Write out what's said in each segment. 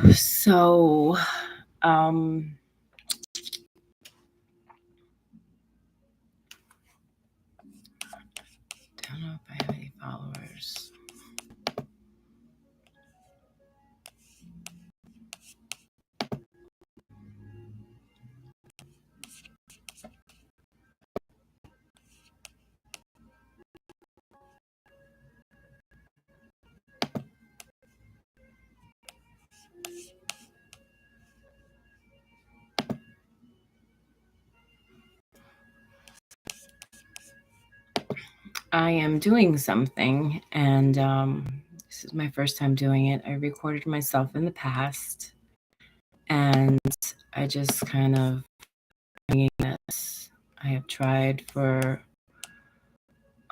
So, um, don't know if I have any followers. I am doing something, and this is my first time doing it. I recorded myself in the past, and I just kind of bringing this. I have tried for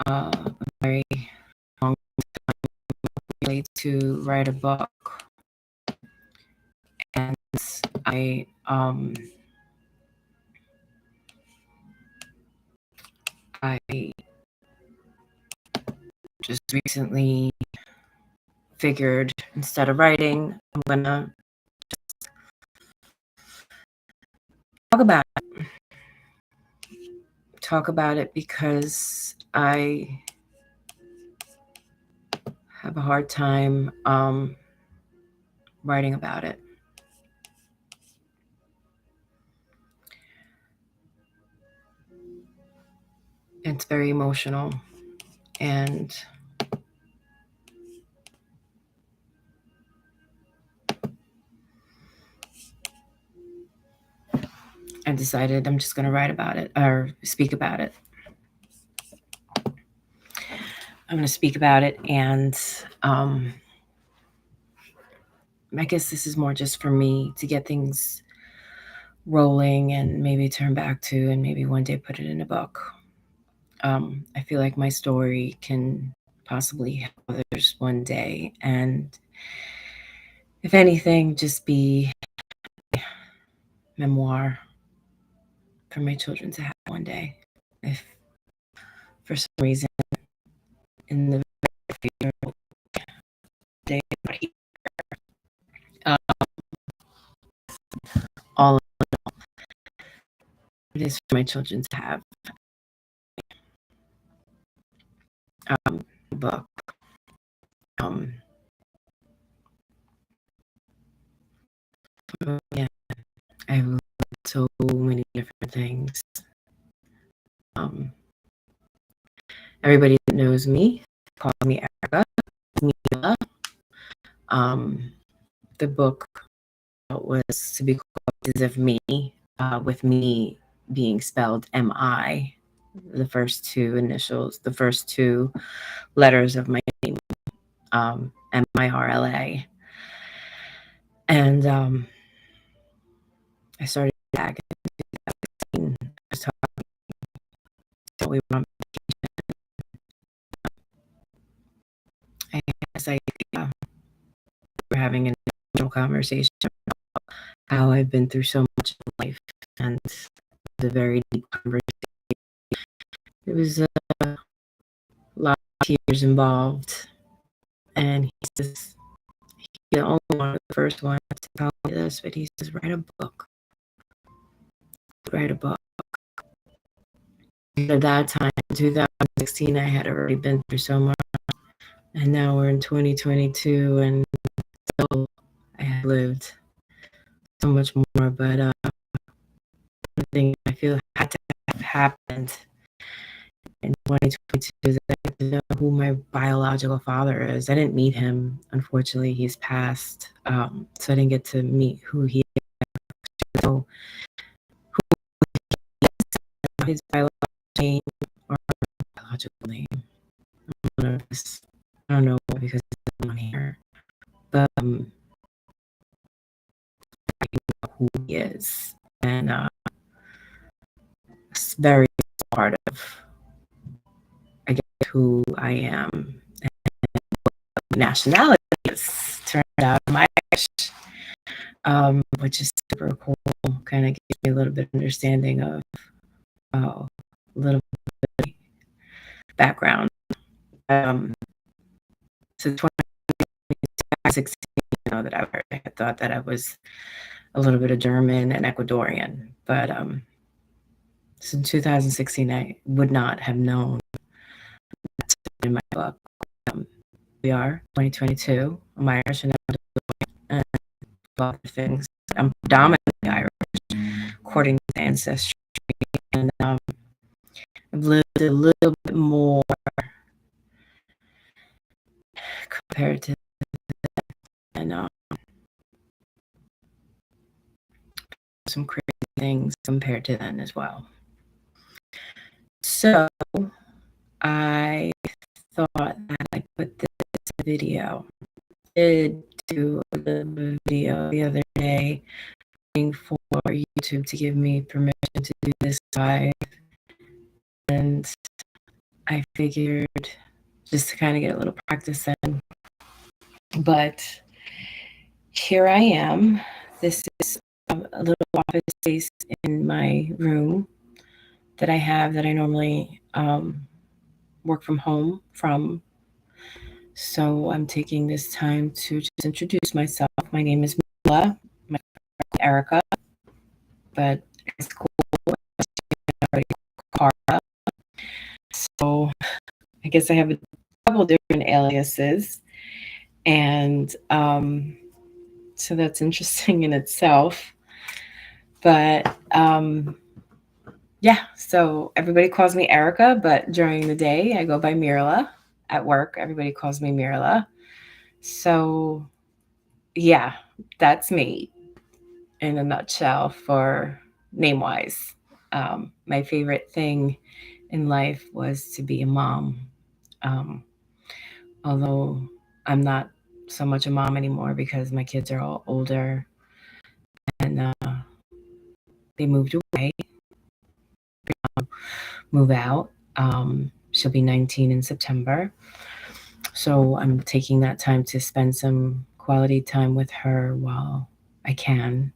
a very long time to write a book, and I I just recently figured instead of writing, I'm gonna talk about it. Talk about it because I have a hard time writing about it. It's very emotional, and I decided I'm just going to write about it or speak about it. I'm going to speak about it, and I guess this is more just for me to get things rolling and maybe turn back to and maybe one day put it in a book. I feel like my story can possibly help others one day, and if anything, just be memoir for my children to have one day. If for some reason in the future day uh, all of it is for my children to have book. Um, yeah, I've learned so many different things. Um, everybody that knows me calls me Erica, Mila. The book was to be called As If Me, with me being spelled M-I, the first two initials, the first two letters of my name, M-I-R-L-A. And I started back in 2016. I was talking, we were on vacation. I guess we're having an emotional conversation about how I've been through so much in life, and it was a very deep conversation. It was a lot of tears involved, and he says, he's the only one, the first one to tell me this, but he says, write a book. Write a book. At that time, in 2016, I had already been through so much, and now we're in 2022, and still I have lived so much more. But the thing I feel had to have happened in 2022 is that I had to know who my biological father is. I didn't meet him, unfortunately. He's passed, so I didn't get to meet who he is. So who his biological name or biological name. I don't know because it's on here, but I know who he is, and it's very part of, I guess, who I am and nationality is. Turned out I'm Irish, which is super cool. Kind of gives me a little bit of understanding of a little bit of background. So 2016, know that I had thought that I was a little bit of German and Ecuadorian, but since 2016, I would not have known that's in my book. Um, we are 2022. I'm Irish and other things. I'm predominantly Irish, according to ancestry, and I've lived a little bit more compared to, and some crazy things compared to then as well. So I thought that I put this video. I did do a little video the other day for YouTube to give me permission to do this live, and I figured just to kind of get a little practice in. But here I am. This is a little office space in my room that I have that I normally work from home from. So I'm taking this time to just introduce myself. My name is Mila, my friend Erica, but it's cool. Cara. So I guess I have a couple different aliases, and so that's interesting in itself. But yeah, so everybody calls me Erica, but during the day I go by Mirla. At work, everybody calls me Mirla. So yeah, that's me in a nutshell for name-wise. My favorite thing in life was to be a mom. Although I'm not so much a mom anymore because my kids are all older and they moved away, move out. She'll be 19 in September. So I'm taking that time to spend some quality time with her while I can,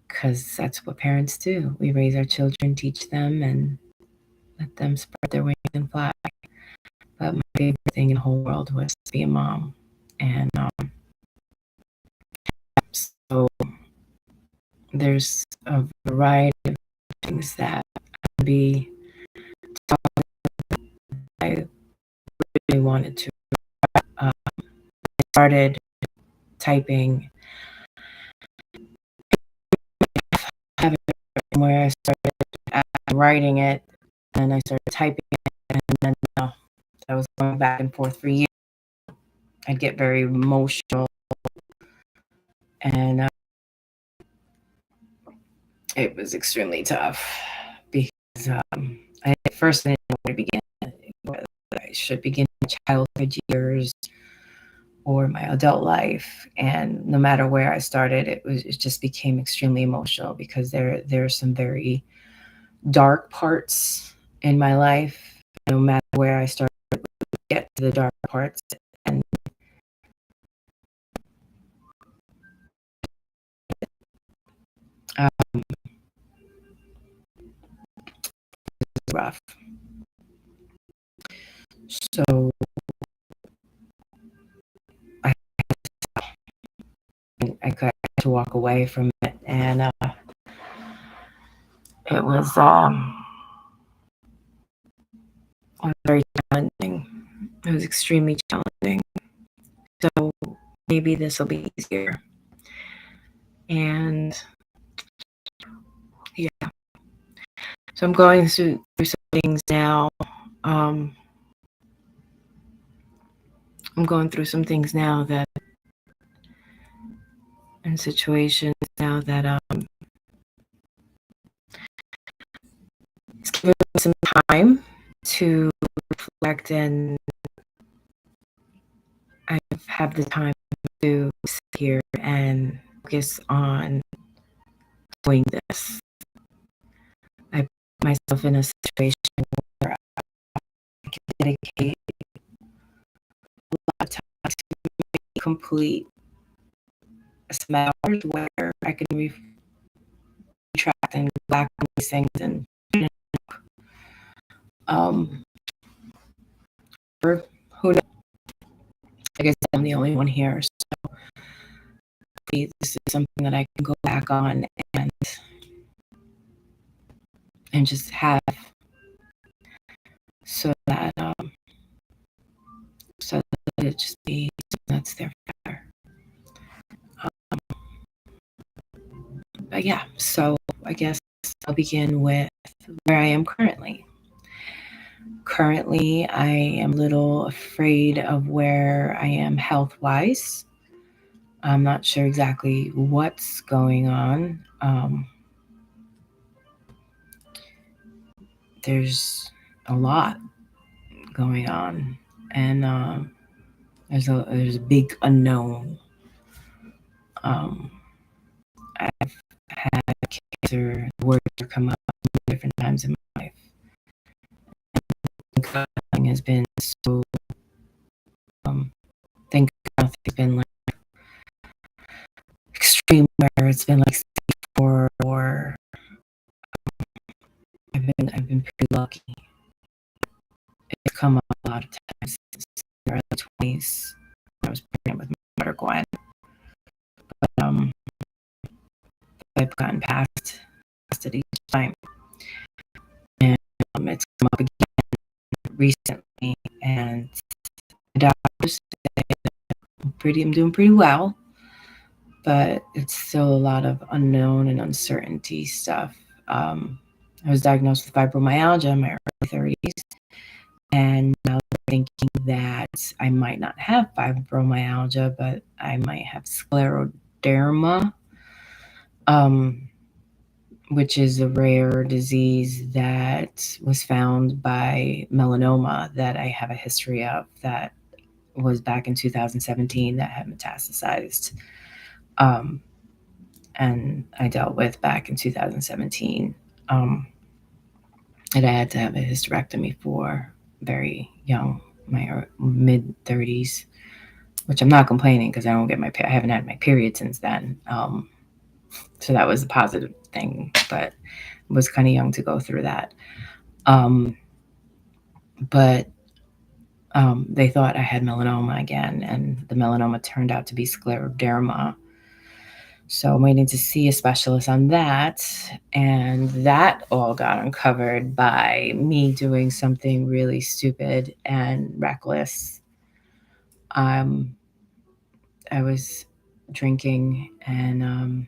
because that's what parents do. We raise our children, teach them, and let them spread their wings and fly. But my favorite thing in the whole world was to be a mom. And so there's a variety of things that I really wanted to. I started typing where I started writing it, and I started typing it, and then I was going back and forth for years. I'd get very emotional, and it was extremely tough because I first didn't know where to begin. Whether I should begin in childhood years or my adult life, and no matter where I started, it just became extremely emotional because there are some very dark parts in my life. No matter where I started, get to the dark parts, and it's rough. So I got to walk away from it, and it was very challenging. It was extremely challenging. So maybe this will be easier. And yeah, so I'm going through some things now. I'm going through some things now that, and situations now that it's given me some time to reflect, and I have the time to sit here and focus on doing this. I put myself in a situation where I can dedicate a lot of time to complete some hours where I can retract and go back on these things and or who knows? I guess I'm the only one here, so this is something that I can go back on and just have, so that it just be something that's there forever. But yeah, so I guess I'll begin with where I am currently. Currently, I am a little afraid of where I am health-wise. I'm not sure exactly what's going on. There's a lot going on, and there's a big unknown. I've had cancer words come up different times in my life. Nothing has been so. Thank God it's been like extreme where it's been like 4 or I've been pretty lucky. It's come up a lot of times in the early 20s. I was pregnant with my daughter Gwen, but I've gotten past it each time, and it's come up again recently. And the doctors say that I'm doing pretty well, but it's still a lot of unknown and uncertainty stuff. I was diagnosed with fibromyalgia in my early 30s, and now they're thinking that I might not have fibromyalgia, but I might have scleroderma, which is a rare disease that was found by melanoma that I have a history of, that was back in 2017, that had metastasized. And I dealt with back in 2017. And I had to have a hysterectomy for very young, my mid 30s, which I'm not complaining because I haven't had my period since then. So that was a positive thing, but I was kind of young to go through that. But they thought I had melanoma again, and the melanoma turned out to be scleroderma. So I'm waiting to see a specialist on that. And that all got uncovered by me doing something really stupid and reckless. I was drinking, and I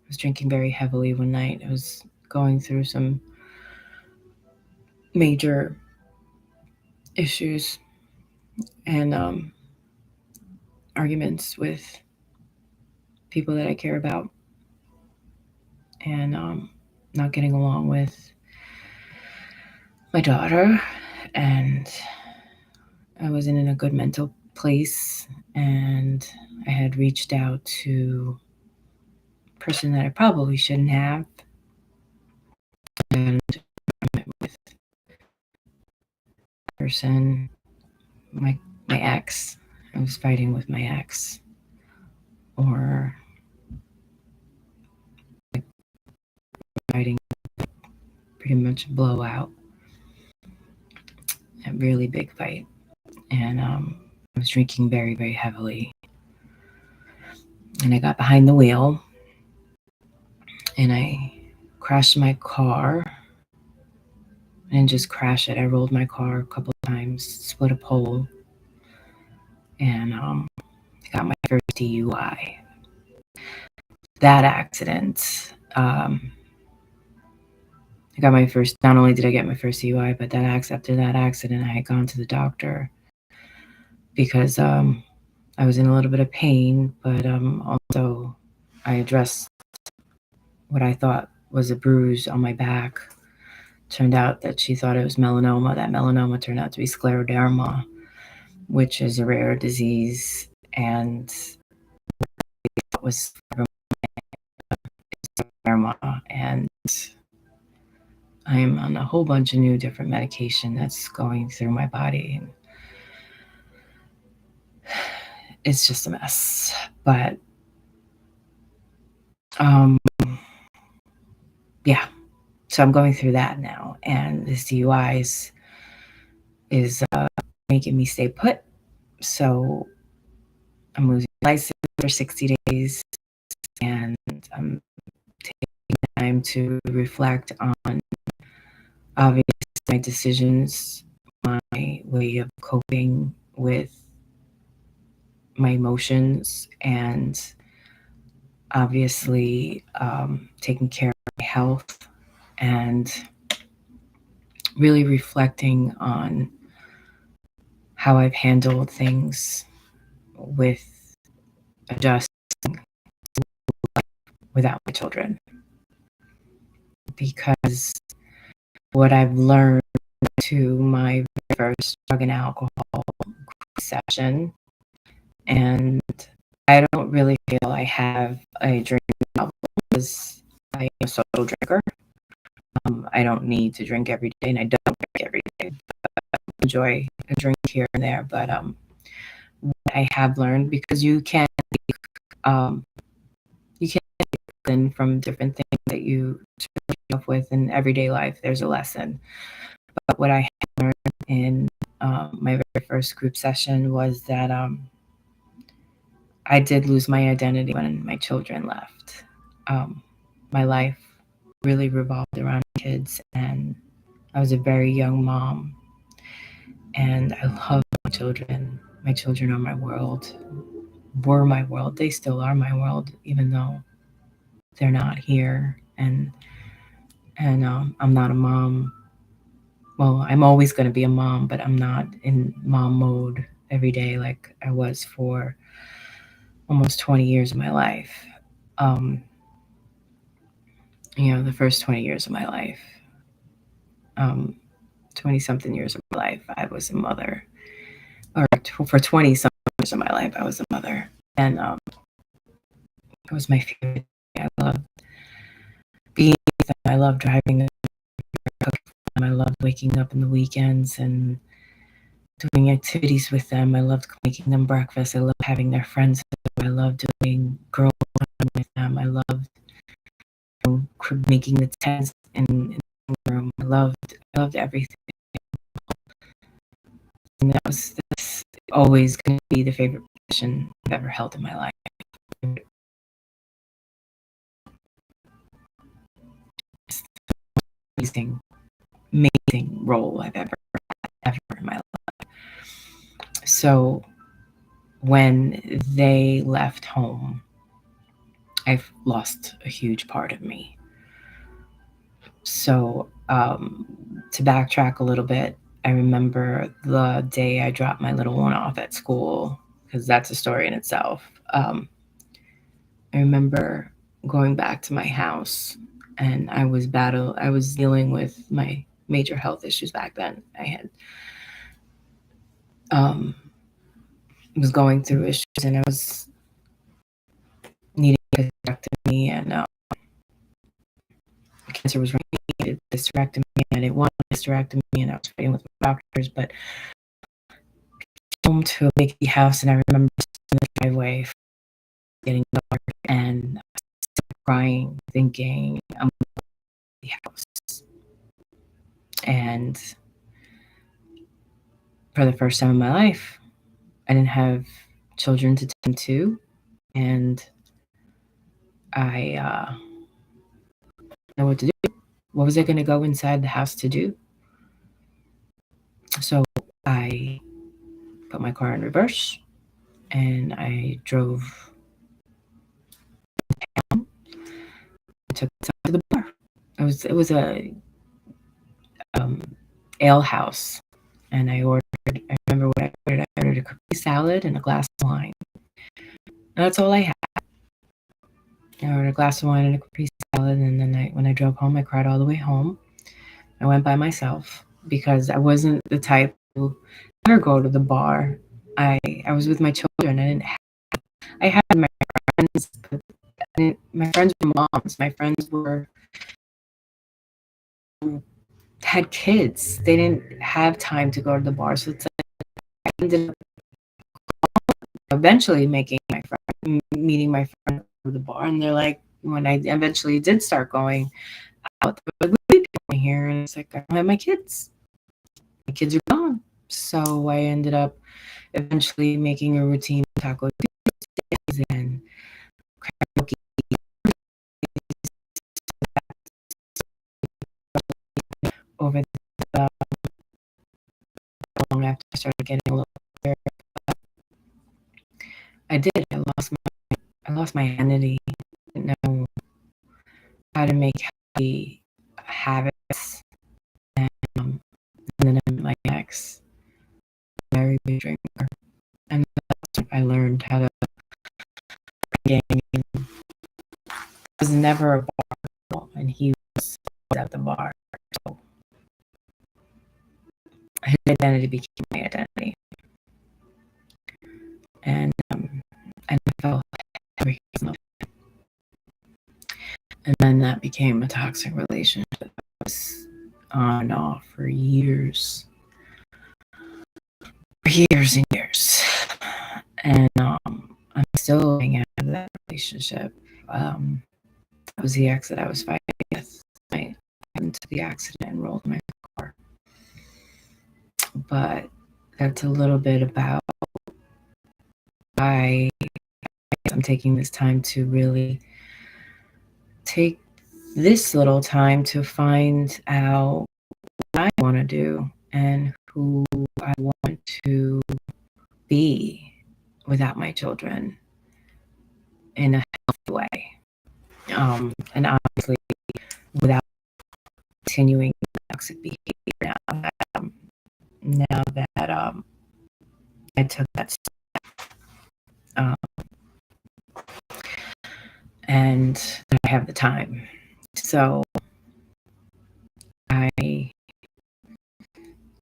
was drinking very heavily one night. I was going through some major issues and arguments with people that I care about, and not getting along with my daughter, and I wasn't in a good mental place, and I had reached out to a person that I probably shouldn't have, and I met with a person, my ex. I was fighting with my ex, or fighting pretty much a blowout, a really big fight, and I was drinking very, very heavily, and I got behind the wheel, and I crashed my car. I didn't just crash it. I rolled my car a couple of times, split a pole, and I got my first DUI. That accident, I got my first. Not only did I get my first DUI, but after that accident, I had gone to the doctor because I was in a little bit of pain, but also I addressed what I thought was a bruise on my back. Turned out that she thought it was melanoma. That melanoma turned out to be scleroderma, which is a rare disease, and it was scleroderma. And I am on a whole bunch of new different medication that's going through my body. It's just a mess. But yeah. So I'm going through that now, and this DUI is making me stay put. So I'm losing license for 60 days, and I'm taking time to reflect on obviously my decisions, my way of coping with my emotions, and obviously taking care of my health, and really reflecting on how I've handled things with adjusting without my children. Because what I've learned to my first drug and alcohol session, and I don't really feel I have a drinking problem because I am a social drinker. I don't need to drink every day, and I don't drink every day. I enjoy a drink here and there, but what I have learned, because um, you can't learn from different things that you surround yourself with in everyday life. There's a lesson. But what I have learned in my very first group session was that I did lose my identity when my children left. My life really revolved around kids, and I was a very young mom, and I love my children. My children are my world, were my world. They still are my world, even though they're not here. And I'm not a mom. Well, I'm always going to be a mom, but I'm not in mom mode every day like I was for almost 20 years of my life. The first 20 years of my life, 20 something years of my life, I was a mother. Or for 20 something years of my life, I was a mother. And it was my favorite. I loved being with them. I loved driving them. I loved waking up in the weekends and doing activities with them. I loved making them breakfast. I loved having their friends. I loved doing girl time with them. I loved making the tents in the room. I loved everything. And that's always going to be the favorite position I've ever held in my life. It's the amazing role I've ever in my life. So when they left home, I've lost a huge part of me. So to backtrack a little bit, I remember the day I dropped my little one off at school, because that's a story in itself. I remember going back to my house, and I was dealing with my major health issues back then. I had was going through issues, and I was needing a hysterectomy, and cancer was running. I needed a hysterectomy, and I didn't want a hysterectomy, and I was fighting with my doctors. But home to a big house, and I remember in the driveway getting dark and crying, thinking I'm in the house. And for the first time in my life, I didn't have children to tend to, and I didn't know what to do. What was I going to go inside the house to do? So I put my car in reverse, and I drove down. I took it to the bar. It was a ale house, and I remember what I ordered. I ordered a Capri salad and a glass of wine. And that's all I had. I ordered a glass of wine and a Capri salad, and then when I drove home, I cried all the way home. I went by myself because I wasn't the type to ever go to the bar. I was with my children. I had my friends, but my friends were moms. My friends had kids. They didn't have time to go to the bar. So it's like I ended up eventually meeting my friend at the bar, and they're like, when I eventually did start going out, they're like, what are you doing here? And it's like, I don't have my kids. My kids are gone. So I ended up eventually making a routine Taco Tuesday, and karaoke over the long after I started getting a little better. I did. I lost my sanity. I didn't know how to make healthy habits. And then I met my ex, very big drinker, and that's when I learned how to game. It was never a bar, and he was at the bar. So his identity became my identity, and I felt every and then that became a toxic relationship that was on and off for years and years. And I'm still getting out of that relationship. That was the ex that I was fighting with. I got into the accident and rolled my car. But that's a little bit about why I'm taking this time to really take this little time to find out what I want to do and who I want to be without my children in a healthy way. And obviously without continuing toxic behavior now that I took that step. And I have the time. So I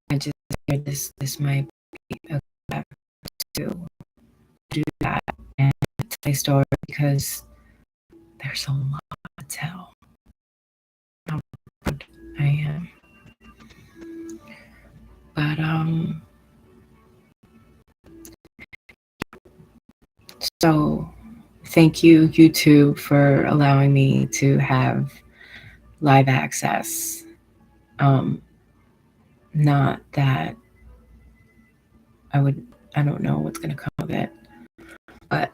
just figured this might be a good to do that and tell my story because there's a lot to tell. How proud I am. But so thank you, YouTube, for allowing me to have live access. Not that I don't know what's going to come of it, but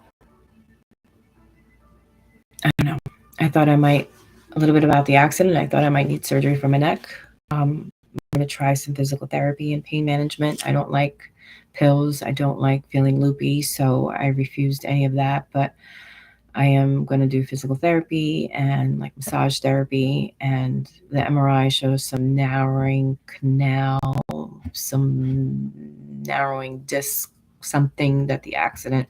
I don't know. I thought I might, a little bit about the accident, I thought I might need surgery for my neck. I'm going to try some physical therapy and pain management. I don't like pills. I don't like feeling loopy, so I refused any of that, but I am going to do physical therapy and like massage therapy, and the MRI shows some narrowing canal, some narrowing disc, something that the accident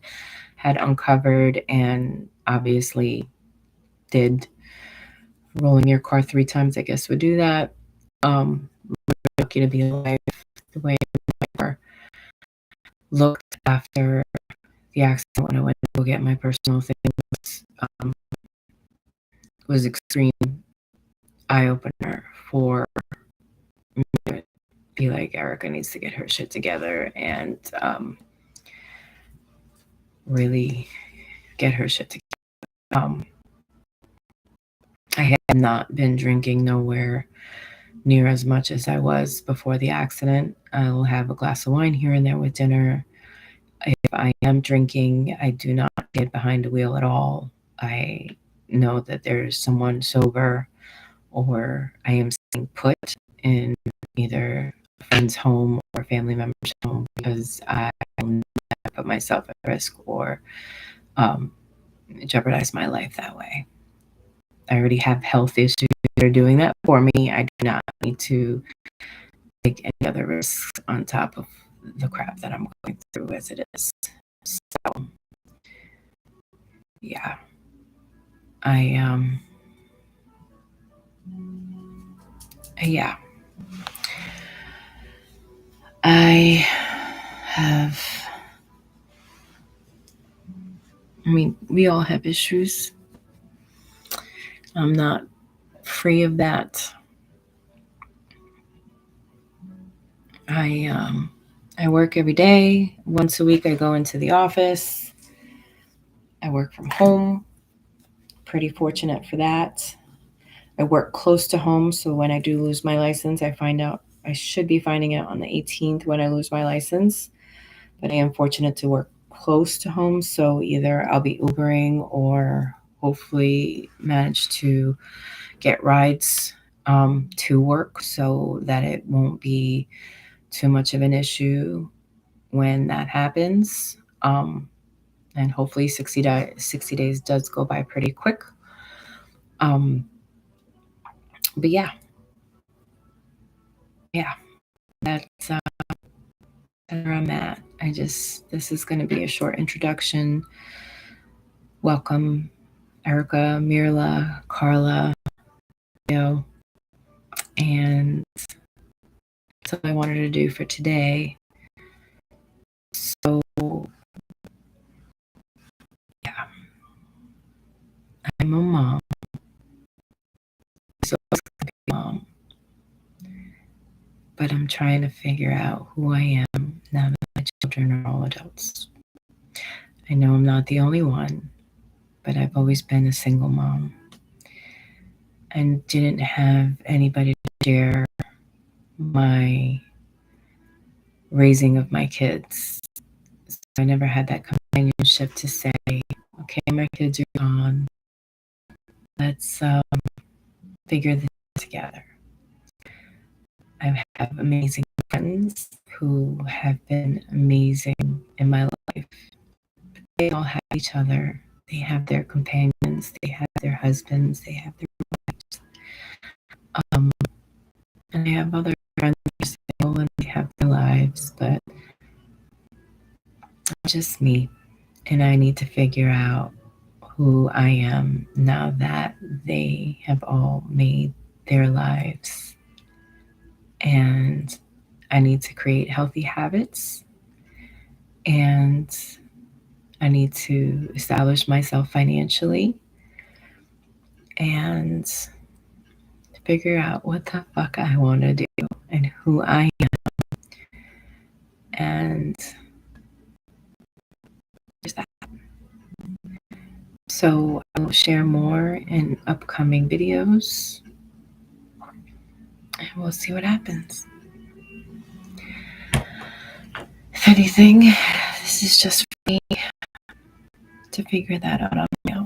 had uncovered and obviously did. Rolling your car 3 times, I guess, would do that. We're lucky to be alive the way I looked after the accident when I went to go get my personal things. Was extreme eye-opener for me to be like, Erica needs to get her shit together and really get her shit together. I had not been drinking nowhere near as much as I was before the accident. I'll have a glass of wine here and there with dinner. If I am drinking, I do not get behind the wheel at all. I know that there's someone sober, or I am staying put in either a friend's home or a family member's home because I will not put myself at risk or jeopardize my life that way. I already have health issues that are doing that for me. I do not need to take any other risks on top of the crap that I'm going through as it is. So, yeah. Yeah. I mean, we all have issues. I'm not free of that. I work every day. Once a week, I go into the office. I work from home. Pretty fortunate for that. I work close to home, so when I do lose my license, I should be finding out on the 18th when I lose my license. But I am fortunate to work close to home, so either I'll be Ubering or hopefully manage to get rides to work so that it won't be too much of an issue when that happens. And hopefully 60 days does go by pretty quick. But yeah, that's where I'm at. This is going to be a short introduction. Welcome, Erica, Mirla, Carla, and that's all I wanted to do for today. So, yeah, I'm a mom. So I was gonna be a mom, but I'm trying to figure out who I am now that my children are all adults. I know I'm not the only one, but I've always been a single mom and didn't have anybody to share my raising of my kids. So I never had that companionship to say, okay, my kids are gone. Let's figure this together. I have amazing friends who have been amazing in my life. They all have each other. They have their companions. They have their husbands. They have their wives. And I have other friends who are single and they have their lives, but just me. And I need to figure out who I am now that they have all made their lives. And I need to create healthy habits. And I need to establish myself financially and figure out what the fuck I want to do and who I am. And there's that. So I will share more in upcoming videos. And we'll see what happens. If anything, this is just for me to figure that out on my own.